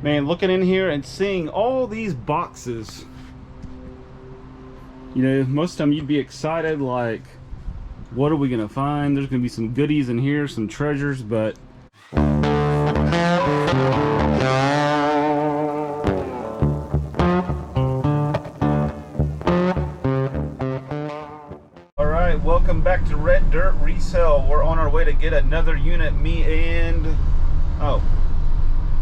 Man, looking in here and seeing all these boxes, you know, most of the time you'd be excited, like, what are we gonna find? There's gonna be some goodies in here, some treasures, but alright, welcome back to Red Dirt Resale. We're on our way to get another unit. Me and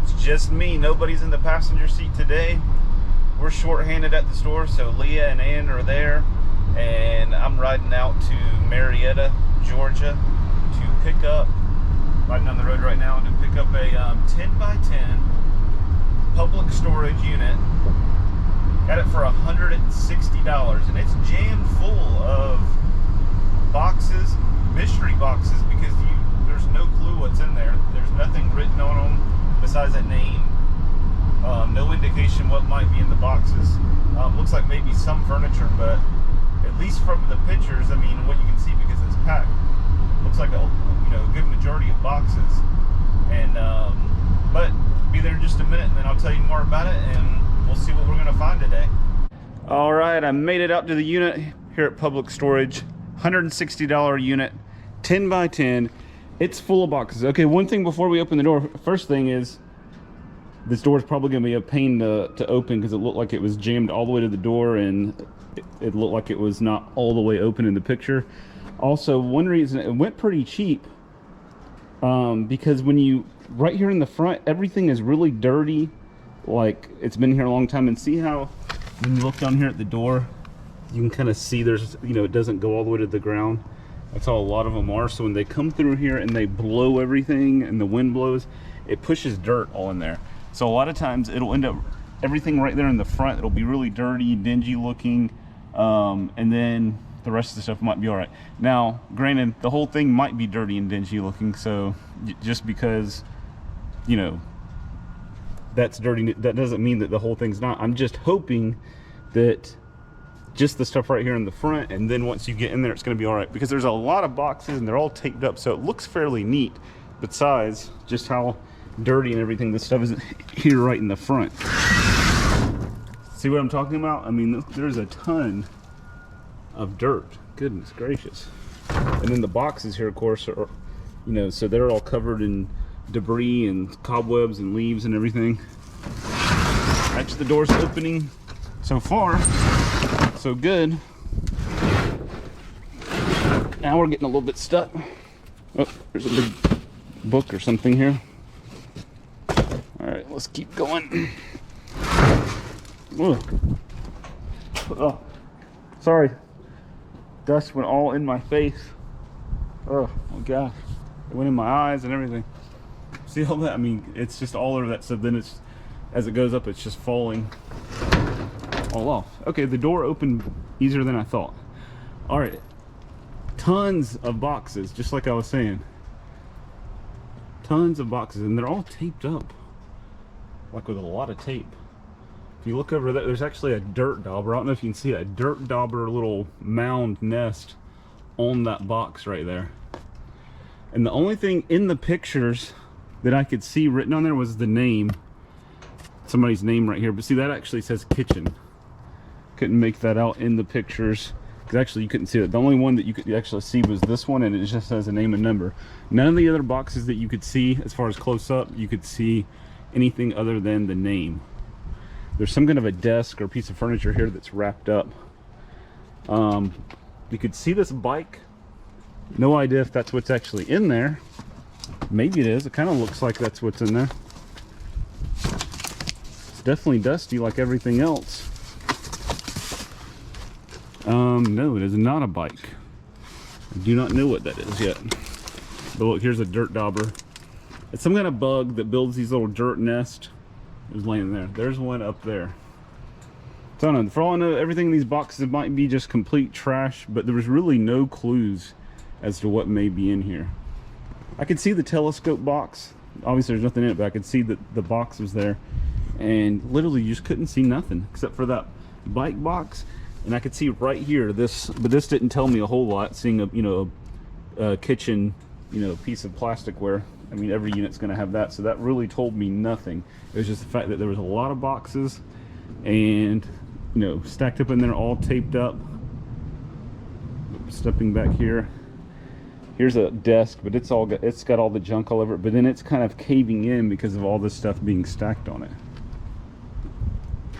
it's just me, nobody's in the passenger seat today. We're short-handed at the store, so Leah and Ann are there, and I'm riding out to Marietta, Georgia to pick up, riding down the road right now to pick up a 10x10 public storage unit. Got it for $160, and it's jammed full of boxes, mystery boxes, because there's no clue what's in there. There's nothing written on them besides a name. No indication what might be in the boxes. Looks like maybe some furniture, but at least from the pictures, I mean, what you can see, because it's packed, looks like a good majority of boxes. And but be there in just a minute, and then I'll tell you more about it, and we'll see what we're gonna find today. All right, I made it out to the unit here at Public Storage. $160 unit, 10x10. It's full of boxes. Okay, one thing before we open the door. First thing is, this door is probably going to be a pain to open, because it looked like it was jammed all the way to the door, and it looked like it was not all the way open in the picture. Also, one reason it went pretty cheap, because right here in the front, everything is really dirty, like it's been here a long time. And see how when you look down here at the door, you can kind of see there's, it doesn't go all the way to the ground. That's how a lot of them are. So when they come through here and they blow everything and the wind blows, it pushes dirt all in there. So a lot of times it'll end up, everything right there in the front, it'll be really dirty, dingy looking, and then the rest of the stuff might be all right. Now, granted, the whole thing might be dirty and dingy looking, so just because, that's dirty, that doesn't mean that the whole thing's not. I'm just hoping that just the stuff right here in the front, and then once you get in there, it's going to be all right, because there's a lot of boxes and they're all taped up, so it looks fairly neat, besides just how dirty and everything this stuff is here right in the front. See what I'm talking about? I mean, there's a ton of dirt. Goodness gracious. And then the boxes here, of course, are, so they're all covered in debris and cobwebs and leaves and everything. Actually, the door's opening. So far, so good. Now we're getting a little bit stuck. Oh, there's a big book or something here. All right, let's keep going. Oh, sorry. Dust went all in my face. Oh my gosh, it went in my eyes and everything. See all that? I mean, it's just all over that stuff. Then it's, as it goes up, it's just falling all off. Okay, the door opened easier than I thought. All right, tons of boxes, just like I was saying. Tons of boxes, and they're all taped up, like with a lot of tape. If you look over there, there's actually a dirt dauber. I don't know if you can see a dirt dauber little mound nest on that box right there. And the only thing in the pictures that I could see written on there was the name, somebody's name right here. But see, that actually says kitchen. Couldn't make that out in the pictures, because actually you couldn't see it. The only one that you could actually see was this one, and it just has a name and number. None of the other boxes that you could see, as far as close up, you could see anything other than the name. There's some kind of a desk or piece of furniture here that's wrapped up. You could see this bike. No idea if that's what's actually in there. Maybe it is. It kind of looks like that's what's in there. It's definitely dusty like everything else. No, it is not a bike. I do not know what that is yet. But look, here's a dirt dauber. It's some kind of bug that builds these little dirt nests. It was laying there. There's one up there. So I don't know. For all I know, everything in these boxes might be just complete trash, but there was really no clues as to what may be in here. I could see the telescope box. Obviously, there's nothing in it, but I could see that the box was there. And literally, you just couldn't see nothing except for that bike box. And I could see right here this, but this didn't tell me a whole lot. Seeing a kitchen, piece of plasticware I mean, every unit's going to have that, so that really told me nothing. It was just the fact that there was a lot of boxes and, you know, stacked up in there, all taped up. Stepping back here, here's a desk, but it's got all the junk all over it, but then it's kind of caving in because of all this stuff being stacked on it.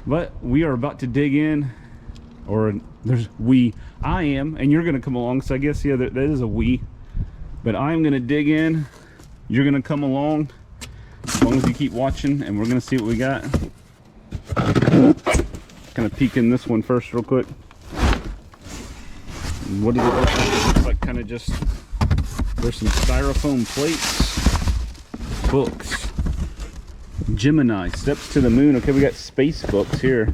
But we are about to dig in, or I am, and you're gonna come along, so I guess, yeah, that is a we, but I'm gonna dig in, you're gonna come along, as long as you keep watching, and we're gonna see what we got. Kind of peek in this one first real quick. What does it look like? It looks like kind of just, there's some styrofoam plates, books, Gemini, Steps to the Moon. Okay, we got space books here.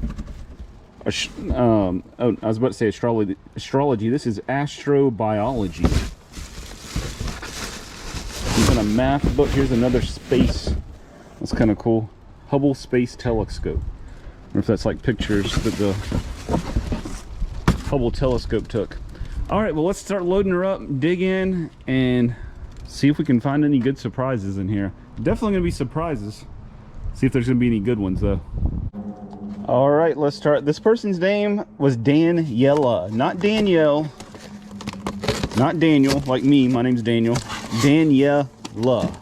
Oh, I was about to say astrology. This is astrobiology. Some kind of math book. Here's another space. That's kind of cool. Hubble Space Telescope. I wonder if that's like pictures that the Hubble telescope took. All right, well, let's start loading her up, dig in, and see if we can find any good surprises in here. Definitely gonna be surprises. See if there's gonna be any good ones though. All right, let's start. This person's name was Daniela, not Danielle, not Daniel, like me. My name's Daniel. Daniela.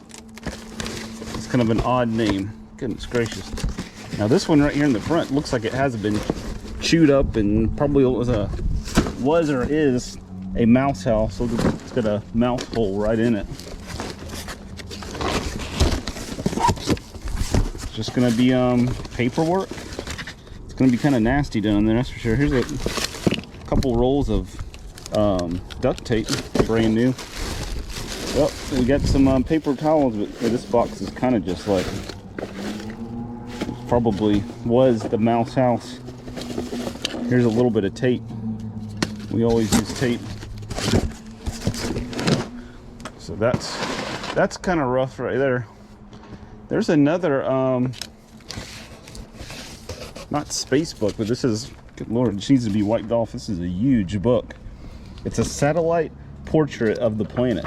It's kind of an odd name. Goodness gracious. Now this one right here in the front looks like it has been chewed up and probably was or is a mouse house. Look, it's got a mouse hole right in it. It's just gonna be paperwork. It's gonna be kind of nasty down there, that's for sure. Here's a couple rolls of duct tape, brand new. Well, we got some paper towels, but this box is kind of just like, probably was the mouse house. Here's a little bit of tape. We always use tape. So that's kind of rough right there. There's another not space book, but this is, good Lord, it needs to be wiped off. This is a huge book. It's a satellite portrait of the planet.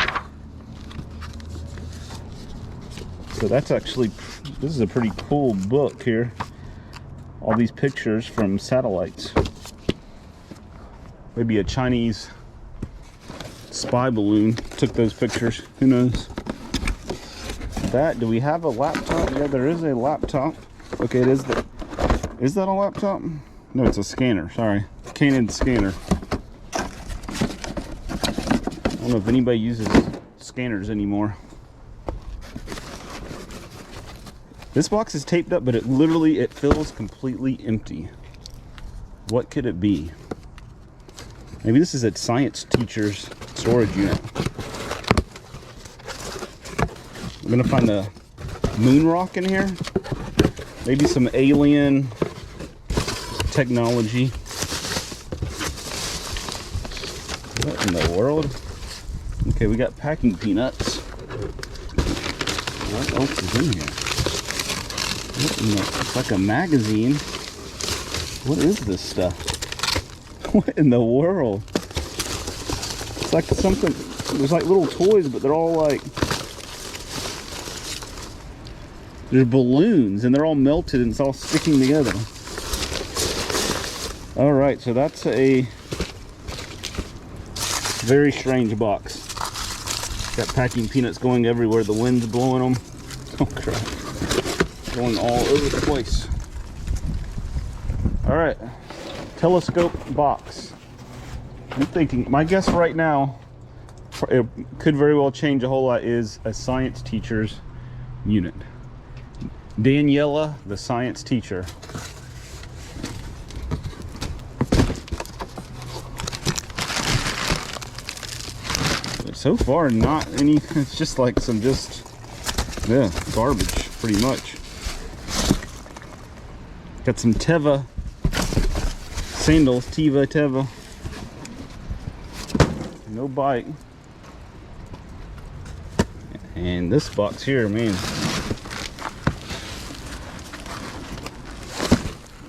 So that's actually, this is a pretty cool book here. All these pictures from satellites. Maybe a Chinese spy balloon took those pictures. Who knows? That, do we have a laptop? Yeah, there is a laptop. Okay, it is the, is that a laptop? No, it's a scanner, sorry. Canon scanner. I don't know if anybody uses scanners anymore. This box is taped up, but it literally, it feels completely empty. What could it be? Maybe this is a science teacher's storage unit. I'm gonna find a moon rock in here. Maybe some alien technology. What in the world? Okay, we got packing peanuts. What else is in here? What in the, it's like a magazine. What is this stuff? What in the world? It's like something, there's like little toys, but they're all like, there's balloons and they're all melted and it's all sticking together. All right, so that's a very strange box. Got packing peanuts going everywhere. The wind's blowing them. Oh crap. Going all over the place. All right, telescope box. I'm thinking, my guess right now, it could very well change a whole lot, is a science teacher's unit. Daniela, the science teacher. But so far, not any, it's just like some yeah, garbage, pretty much. Got some Teva sandals, Teva. No bite. And this box here, man.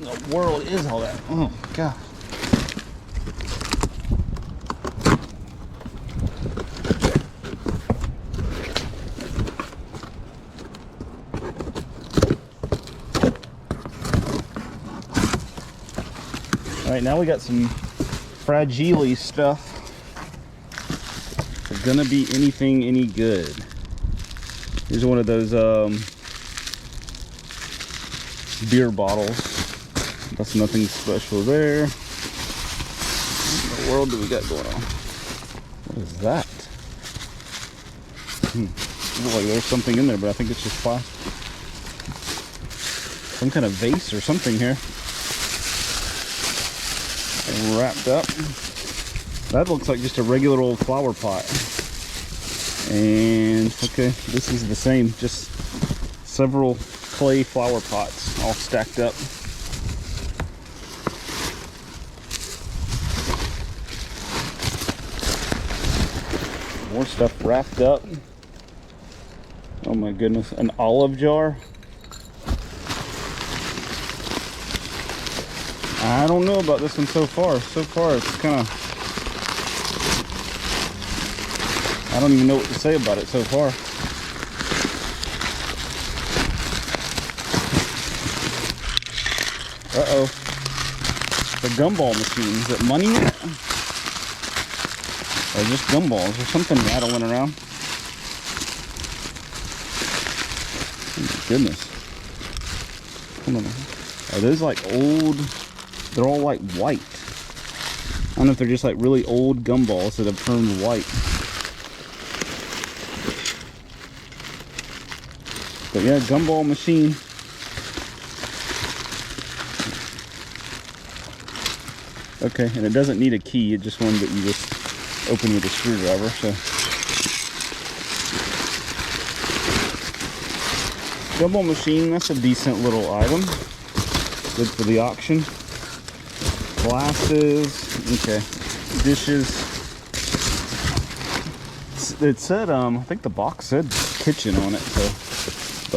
What the world is all that? Oh god. All right, now we got some fragile stuff. Is it gonna be anything any good? Here's one of those beer bottles. That's nothing special there. What in the world do we got going on? What is that? Looks like there's something in there, but I think it's just plastic. Some kind of vase or something here. And wrapped up. That looks like just a regular old flower pot. And okay, this is the same, just several clay flower pots all stacked up. More stuff wrapped up. Oh my goodness, an olive jar. I don't know about this one so far. So far it's kind of, I don't even know what to say about it so far. Uh-oh. The gumball machine. Is it money in it? Or just gumballs? There's something rattling around. Oh my goodness. Come on. Are those like old? They're all like white. I don't know if they're just like really old gumballs that have turned white. But yeah, gumball machine. Okay, and it doesn't need a key. It's just one that you just open with a screwdriver. So, gumball machine. That's a decent little item. Good for the auction. Glasses. Okay. Dishes. It said, I think the box said kitchen on it. So,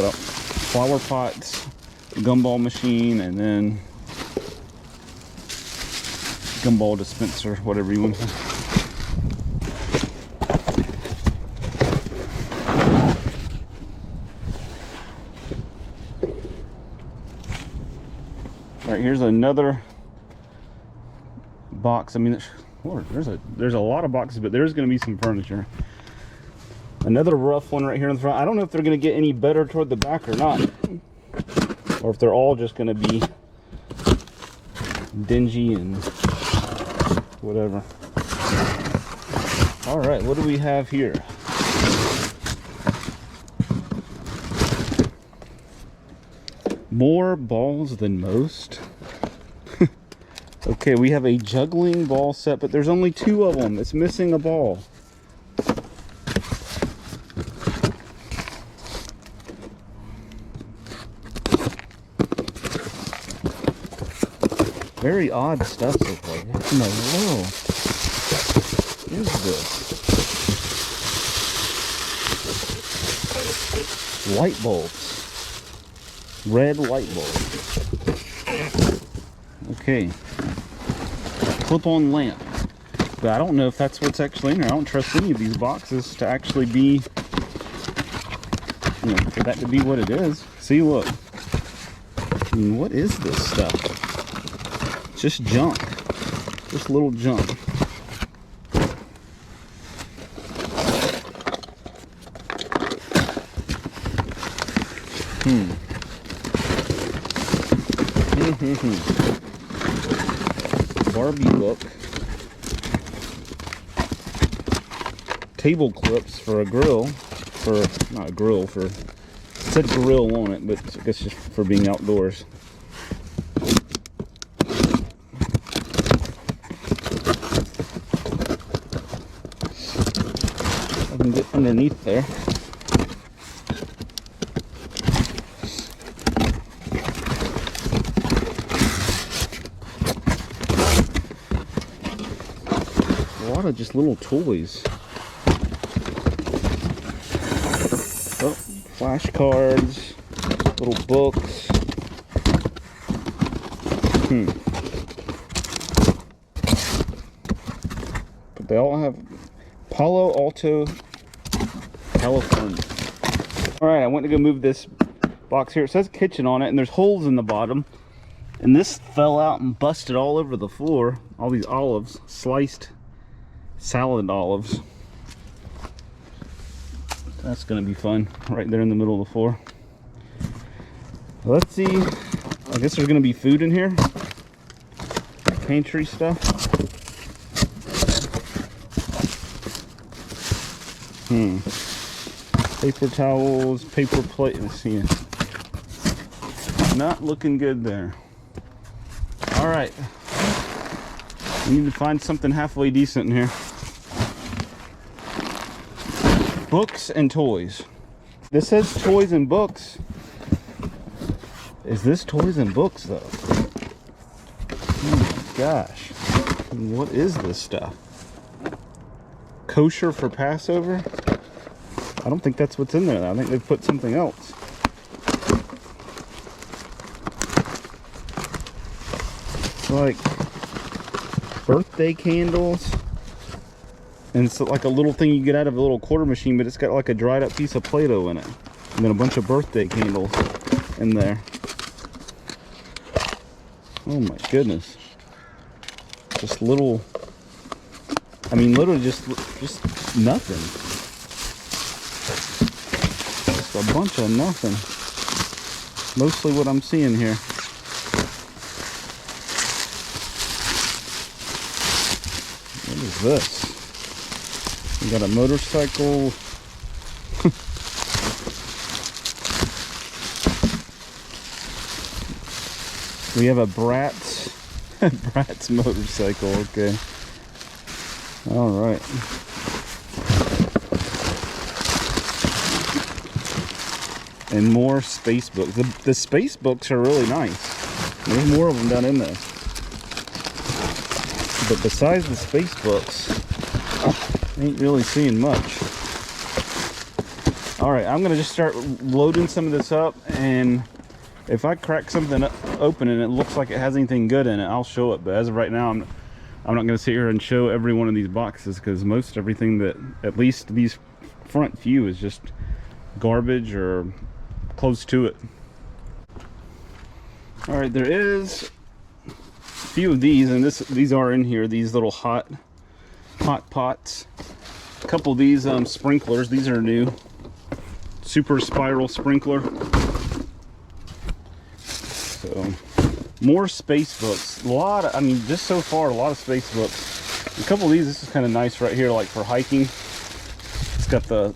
but flower pots, gumball machine, and then gumball dispenser, whatever you want to say. All right, here's another box. I mean, Lord, there's a lot of boxes, but there's going to be some furniture. Another rough one right here in the front. I don't know if they're going to get any better toward the back or not, or if they're all just going to be dingy and whatever. All right, what do we have here? More balls than most. Okay, we have a juggling ball set, but there's only 2 of them. It's missing a ball. Very odd stuff so far. What in the world is this? Light bulbs. Red light bulbs. Okay. Clip-on lamp. But I don't know if that's what's actually in there. I don't trust any of these boxes to actually be, you know, for that to be what it is. See, look. I mean, what is this stuff? Just junk. Just little junk. Barbie book. Table clips for a grill. For, not a grill, for, it said grill on it, but I guess just for being outdoors. I can get underneath there. A lot of just little toys. Oh, flashcards, little books. But they all have Palo Alto telephone. All right, I went to go move this box here. It says kitchen on it, and there's holes in the bottom. And this fell out and busted all over the floor. All these olives, sliced salad olives. That's gonna be fun, right there in the middle of the floor. Let's see, I guess there's gonna be food in here. Pantry stuff. Paper towels, paper plate, let's see. Not looking good there. All right, we need to find something halfway decent in here. Books and toys. This says toys and books. Is this toys and books though? Oh my gosh. What is this stuff? Kosher for Passover? I don't think that's what's in there. I think they've put something else. It's like birthday candles. And it's like a little thing you get out of a little quarter machine, but it's got like a dried up piece of Play-Doh in it. And then a bunch of birthday candles in there. Oh my goodness. Just little, I mean literally just nothing. Just a bunch of nothing. Mostly what I'm seeing here. What is this? We got a motorcycle. We have a Bratz motorcycle, okay. All right. And more space books. The space books are really nice. There's more of them down in there. But besides the space books, I ain't really seeing much. All right, I'm gonna just start loading some of this up, and if I crack something open and it looks like it has anything good in it, I'll show it. But as of right now, I'm not going to sit here and show every one of these boxes, because most everything that, at least these front few, is just garbage or close to it. All right, there is a few of these, and these are in here. These little hot pots. A couple of these sprinklers. These are new. Super spiral sprinkler. So more space books. A lot of, I mean, just so far, a lot of space books. A couple of these, this is kind of nice right here, like for hiking. It's got the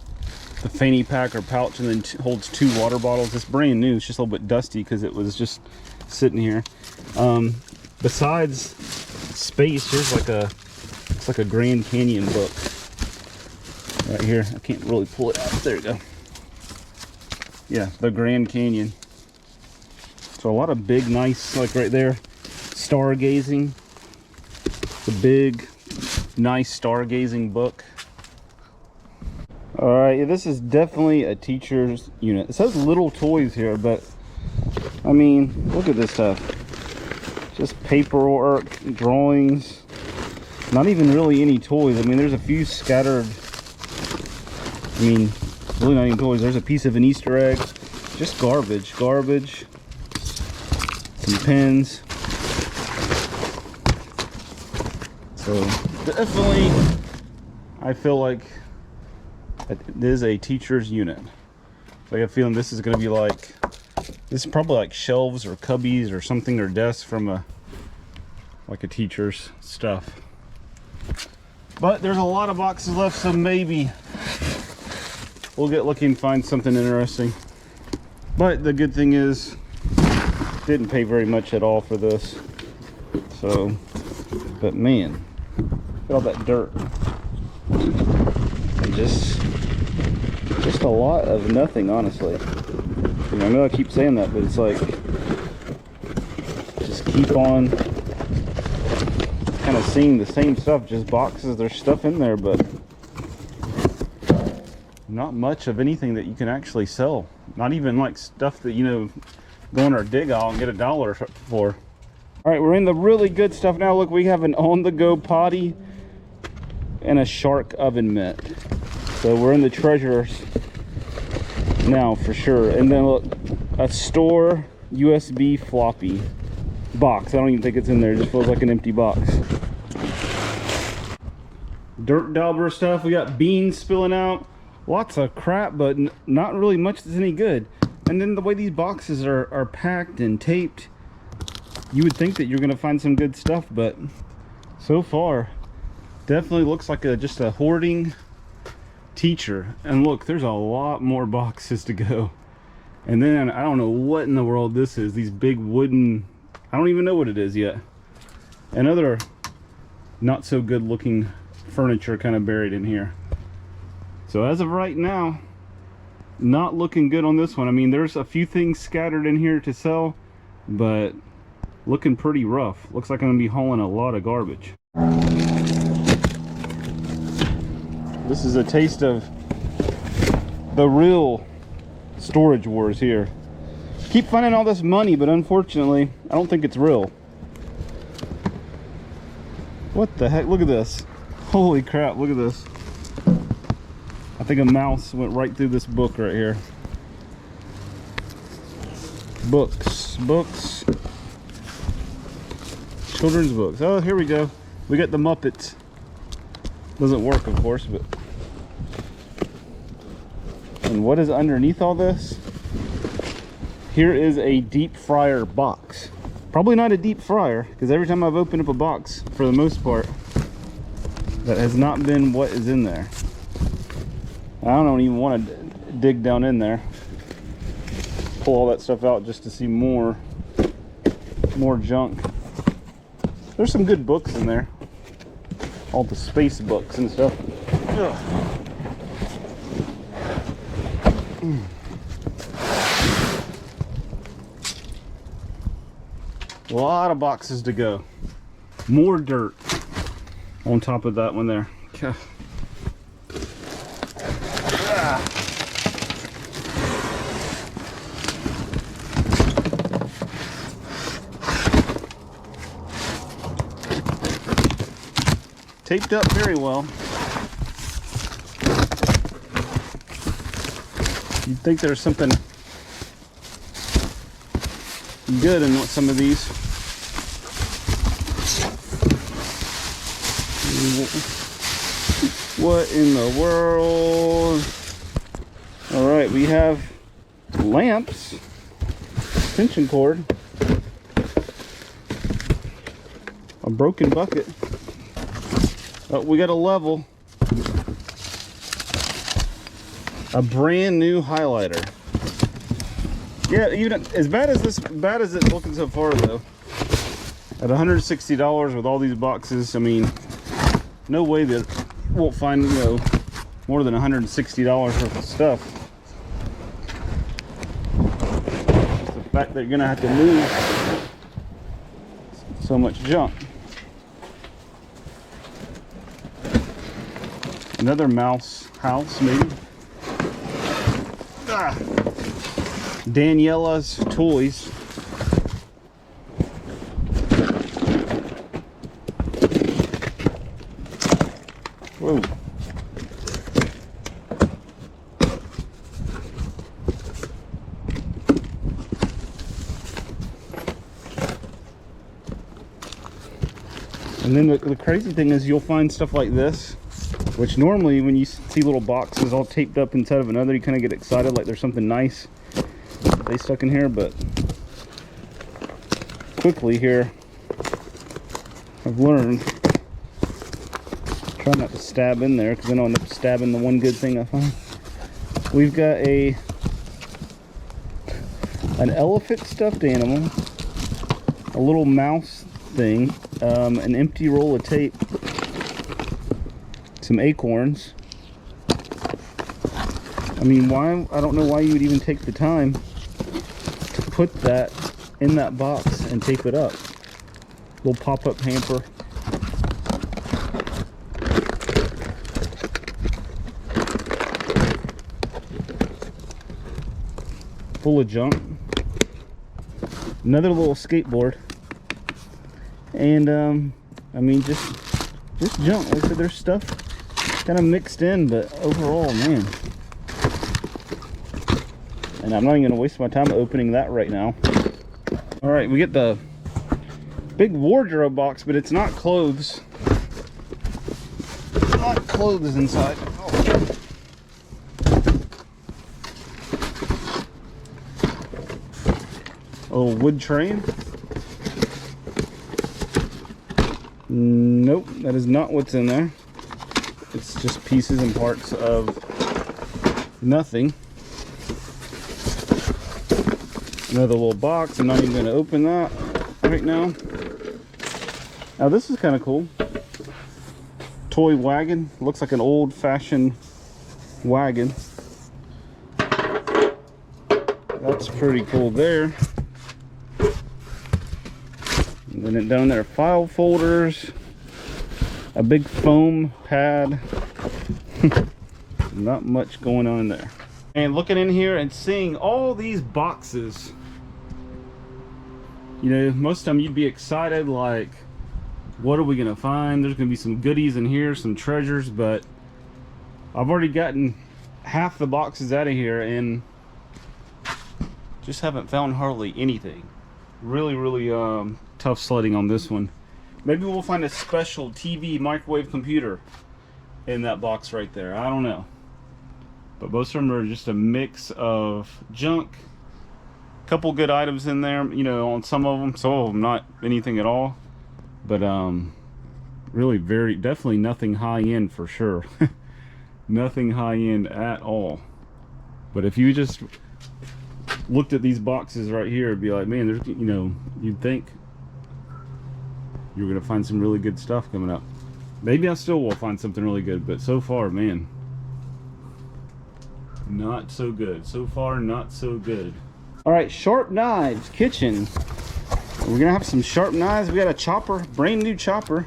fanny pack or pouch, and then holds 2 water bottles. It's brand new. It's just a little bit dusty because it was just sitting here. Besides space, here's like it's like a Grand Canyon book right here. I can't really pull it out. There you go. Yeah, the Grand Canyon. So a lot of big, nice, like right there, stargazing. The big, nice stargazing book. All right, yeah, this is definitely a teacher's unit. It says little toys here, but I mean, look at this stuff. Just paperwork, drawings, not even really any toys. I mean, there's a few scattered, I mean, really not even toys. There's a piece of an Easter egg, just garbage, some pens. So definitely, I feel like it is a teacher's unit. So I got a feeling this is going to be like, this is probably like shelves or cubbies or something, or desks from like a teacher's stuff. But there's a lot of boxes left, so maybe we'll get lucky and find something interesting. But the good thing is, didn't pay very much at all for this. So, but man, look at all that dirt. And just a lot of nothing, honestly. You know, I know I keep saying that, but it's like, just keep on kind of seeing the same stuff, just boxes. There's stuff in there, but not much of anything that you can actually sell. Not even like stuff that, you know, go in our dig aisle and get $1 for. All right, we're in the really good stuff now. Look, we have an on-the-go potty and a shark oven mitt. So we're in the treasures now for sure. And then look, a store USB floppy. box. I don't even think it's in there. It just feels like an empty box. Dirt dauber stuff. We got beans spilling out. Lots of crap, but not really much that's any good. And then the way these boxes are packed and taped, you would think that you're going to find some good stuff, but so far, definitely looks like just a hoarding teacher. And look, there's a lot more boxes to go. And then I don't know what in the world this is. These big wooden, I don't even know what it is yet. And other not so good looking furniture kind of buried in here. So as of right now, not looking good on this one. I mean, there's a few things scattered in here to sell, but looking pretty rough. Looks like I'm gonna be hauling a lot of garbage. This is a taste of the real storage wars here. Keep finding all this money, but unfortunately, I don't think it's real. What the heck? Look at this. Holy crap, look at this. I think a mouse went right through this book right here. Books. Children's books. Oh, here we go. We got the Muppets. Doesn't work, of course, but... And what is underneath all this? Here is a deep fryer box. Probably not a deep fryer, because every time I've opened up a box, for the most part, that has not been what is in there. I don't even want to dig down in there. Pull all that stuff out just to see more junk. There's some good books in there. All the space books and stuff. Ugh. A lot of boxes to go. More dirt on top of that one there. Taped up very well. You'd think there's something good in some of these. What in the world? All right, we have lamps, extension cord, a broken bucket. Oh, we got a level. A brand new highlighter. Yeah, even as bad as it's looking so far though. At $160 with all these boxes, I mean, no way that won't find, you know, more than $160 worth of stuff. It's the fact that you're gonna have to move so much junk. Another mouse house, maybe. Ah. Daniela's toys. Whoa. And then the crazy thing is you'll find stuff like this, which normally when you see little boxes all taped up inside of another, you kind of get excited like there's something nice that they stuck in here, but quickly here I've learned try not to stab in there because then I'll end up stabbing the one good thing I find. We've got an elephant stuffed animal, a little mouse thing, an empty roll of tape, some acorns. I mean, why? I don't know why you would even take the time to put that in that box and tape it up. Little pop-up hamper. Full of junk. Another little skateboard. And I mean, just junk. Like I said, there's stuff kind of mixed in, but overall, man. And I'm not even gonna waste my time opening that right now. All right, we get the Big wardrobe box, but it's not clothes. Not clothes inside. Oh, wood train. Nope, that is not what's in there. It's just pieces and parts of nothing. Another little box. I'm not even going to open that right now. Now this is kind of cool. Toy wagon. Looks like an old-fashioned wagon. That's pretty cool there. And then down there, file folders, a big foam pad. Not much going on there. And looking in here and seeing all these boxes, you know, most of the time you'd be excited, like, what are we gonna find? There's gonna be some goodies in here, some treasures, but I've already gotten half the boxes out of here and just haven't found hardly anything. Really tough sledding on this one. Maybe we'll find a special TV microwave computer in that box right there. I don't know. But most of them are just a mix of junk. Couple good items in there, you know, on some of them not anything at all. But really definitely nothing high end for sure. Nothing high end at all. But if you just looked at these boxes right here, it'd be like, man, there's, you know, you'd think you're gonna find some really good stuff coming up. Maybe I still will find something really good, but so far, man, not so good. So far, not so good. All right, sharp knives, kitchen. We're gonna have some sharp knives. We got a chopper, brand new chopper,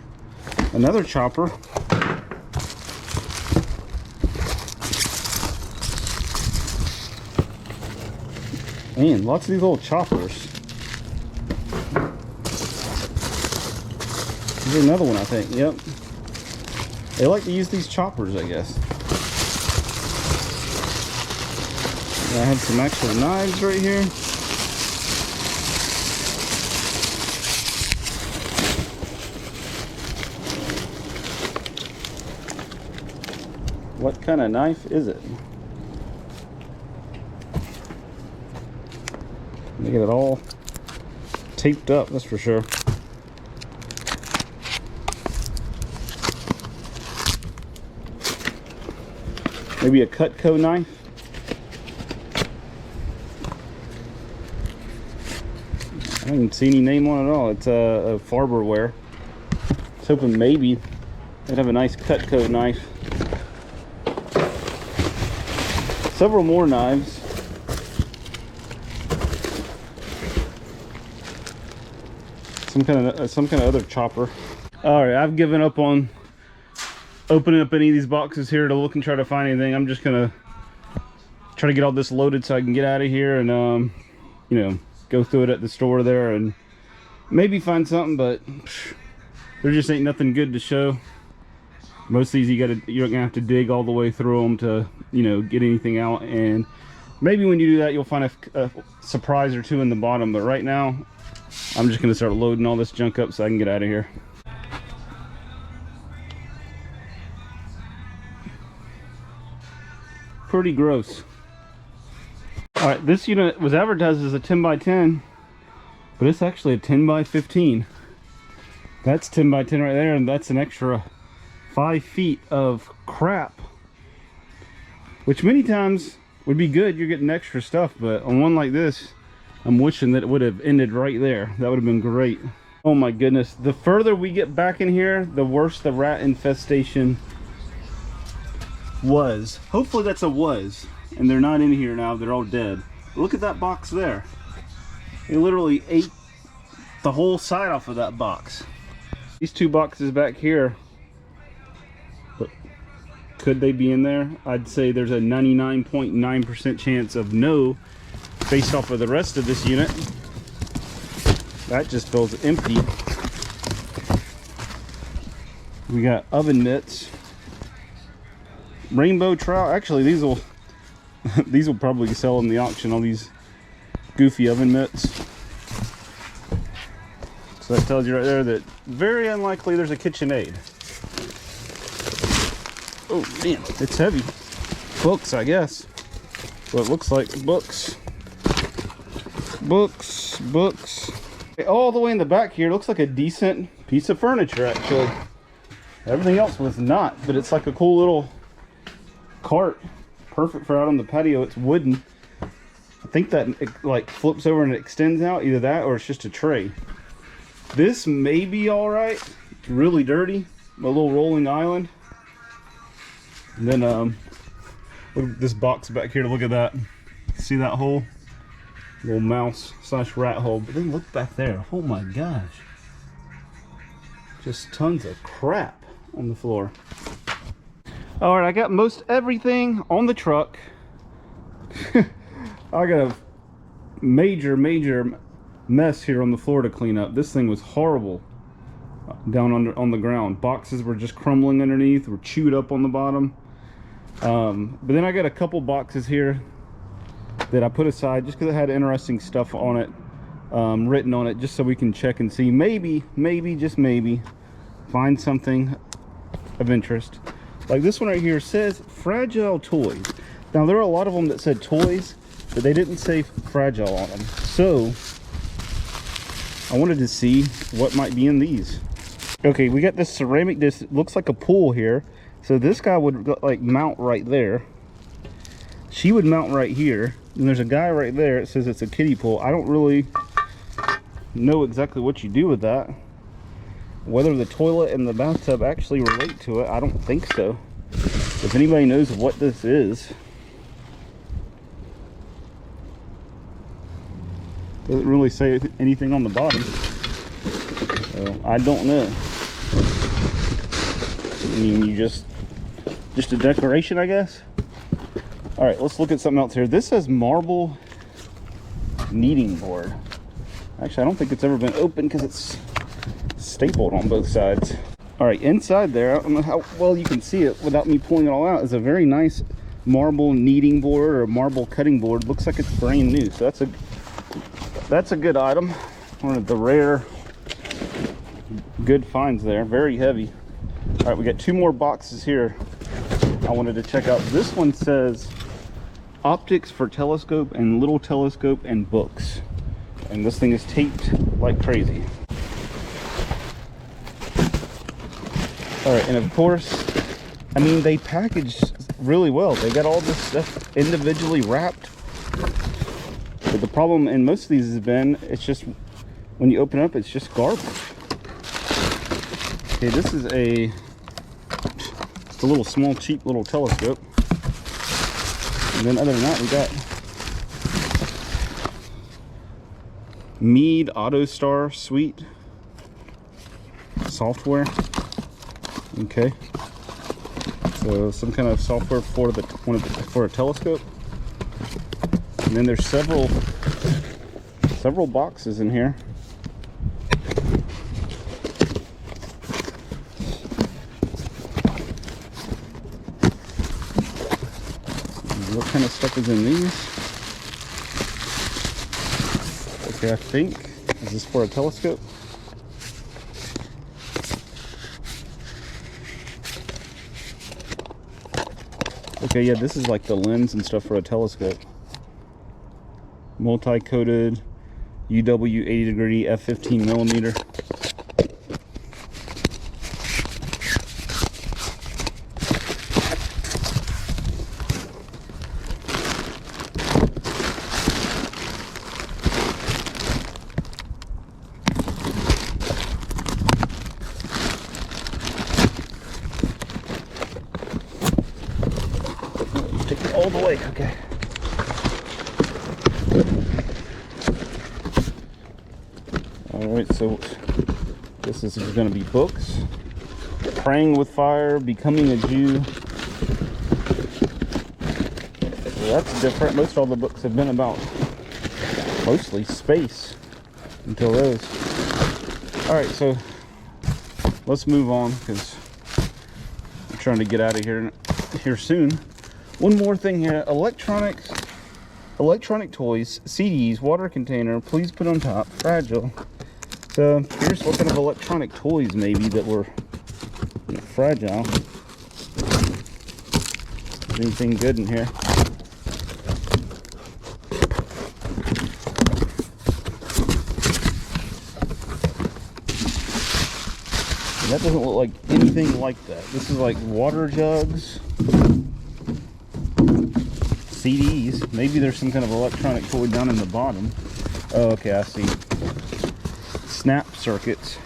another chopper. Man, lots of these little choppers. There's another one, I think. Yep. They like to use these choppers, I guess. I have some extra knives right here. What kind of knife is it? They get it all taped up, that's for sure. Maybe a Cutco knife. I don't even see any name on it at all. It's a Farberware. I was hoping maybe they'd have a nice Cutco knife. Several more knives. Some kind of other chopper. All right, I've given up on opening up any of these boxes here to look and try to find anything. I'm just gonna try to get all this loaded so I can get out of here and you know, go through it at the store there and maybe find something, but there just ain't nothing good to show. Most of these you're gonna have to dig all the way through them to, you know, get anything out, and maybe when you do that you'll find a surprise or two in the bottom, but right now I'm just gonna start loading all this junk up so I can get out of here. Pretty gross. All right, this unit was advertised as a 10 by 10, but it's actually a 10 by 15. That's 10 by 10 right there, and that's an extra 5 feet of crap, which many times would be good. You're getting extra stuff, but on one like this, I'm wishing that it would have ended right there. That would have been great. Oh my goodness. The further we get back in here, the worse the rat infestation was. Hopefully that's a was. And they're not in here now. They're all dead. Look at that box there. They literally ate the whole side off of that box. These two boxes back here, but could they be in there? I'd say there's a 99.9% chance of no, based off of the rest of this unit. That just feels empty. We got oven mitts, rainbow trout. Actually, these will these will probably sell in the auction. All these goofy oven mitts. So that tells you right there that very unlikely there's a KitchenAid. Oh, damn, it's heavy. Books, I guess. What it looks like. Books. Books, books. All the way in the back here looks like a decent piece of furniture, actually. Everything else was not, but it's like a cool little cart. Perfect for out on the patio. It's wooden. I think that it like flips over and it extends out. Either that or it's just a tray. This may be all right. It's really dirty. A little rolling island. And then look at this box back here. Look at that. See that hole? Little mouse / rat hole. But then look back there. Oh my gosh. Just tons of crap on the floor. All right, I got most everything on the truck. I got a major mess here on the floor to clean up. This thing was horrible down on the ground. Boxes were just crumbling underneath, were chewed up on the bottom. But then I got a couple boxes here that I put aside just because it had interesting stuff on it, written on it, just so we can check and see, maybe, just maybe, find something of interest. Like this one right here says fragile toys. Now there are a lot of them that said toys, but they didn't say fragile on them. So I wanted to see what might be in these. Okay, we got this ceramic disc. It looks like a pool here. So this guy would like mount right there. She would mount right here. And there's a guy right there. It says it's a kiddie pool. I don't really know exactly what you do with that. Whether the toilet and the bathtub actually relate to it, I don't think so. If anybody knows what this is. Doesn't really say anything on the bottom. So I don't know. I mean, you just a decoration, I guess. All right, let's look at something else here. This says marble kneading board. Actually, I don't think it's ever been opened because it's stapled on both sides. All right, inside there, I don't know how well you can see it without me pulling it all out, is a very nice marble kneading board or marble cutting board. Looks like it's brand new, so that's a good item. One of the rare good finds there. Very heavy. All right, we got two more boxes here I wanted to check out. This one says optics for telescope and little telescope and books, and this thing is taped like crazy. All right, and of course, I mean, they packaged really well. They got all this stuff individually wrapped. But the problem in most of these has been, it's just, when you open up, it's just garbage. Okay, this is a little small, cheap little telescope. And then other than that, we got Mead AutoStar Suite software. Okay, so some kind of software for for a telescope. And then there's several boxes in here. What kind of stuff is in these? Okay, I think, is this for a telescope? Okay, yeah, this is like the lens and stuff for a telescope. Multi-coated UW 80 degree f15 millimeter. Take it all the way, okay. Alright, so this is going to be books. Praying with Fire, Becoming a Jew. So that's different. Most all the books have been about mostly space until those. Alright, so let's move on because I'm trying to get out of here soon. One more thing here. Electronic toys, CDs, water container, please put on top, fragile. Here's what kind of electronic toys maybe that were fragile. Is anything good in here? And that doesn't look like anything like that. This is like water jugs, CDs. Maybe there's some kind of electronic toy down in the bottom. Oh, okay, I see. Snap circuits.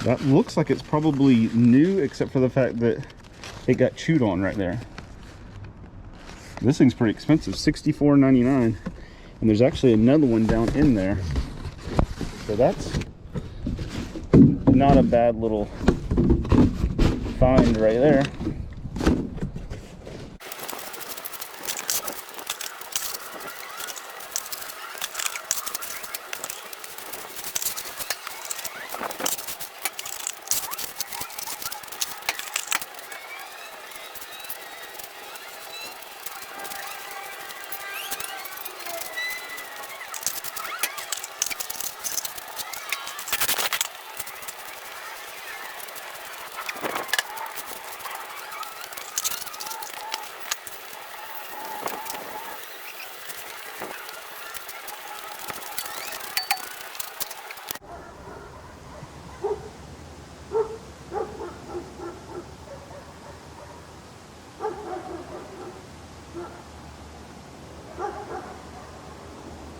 That looks like it's probably new, except for the fact that it got chewed on right there. This thing's pretty expensive, $64.99, and there's actually another one down in there. So that's not a bad little find right there.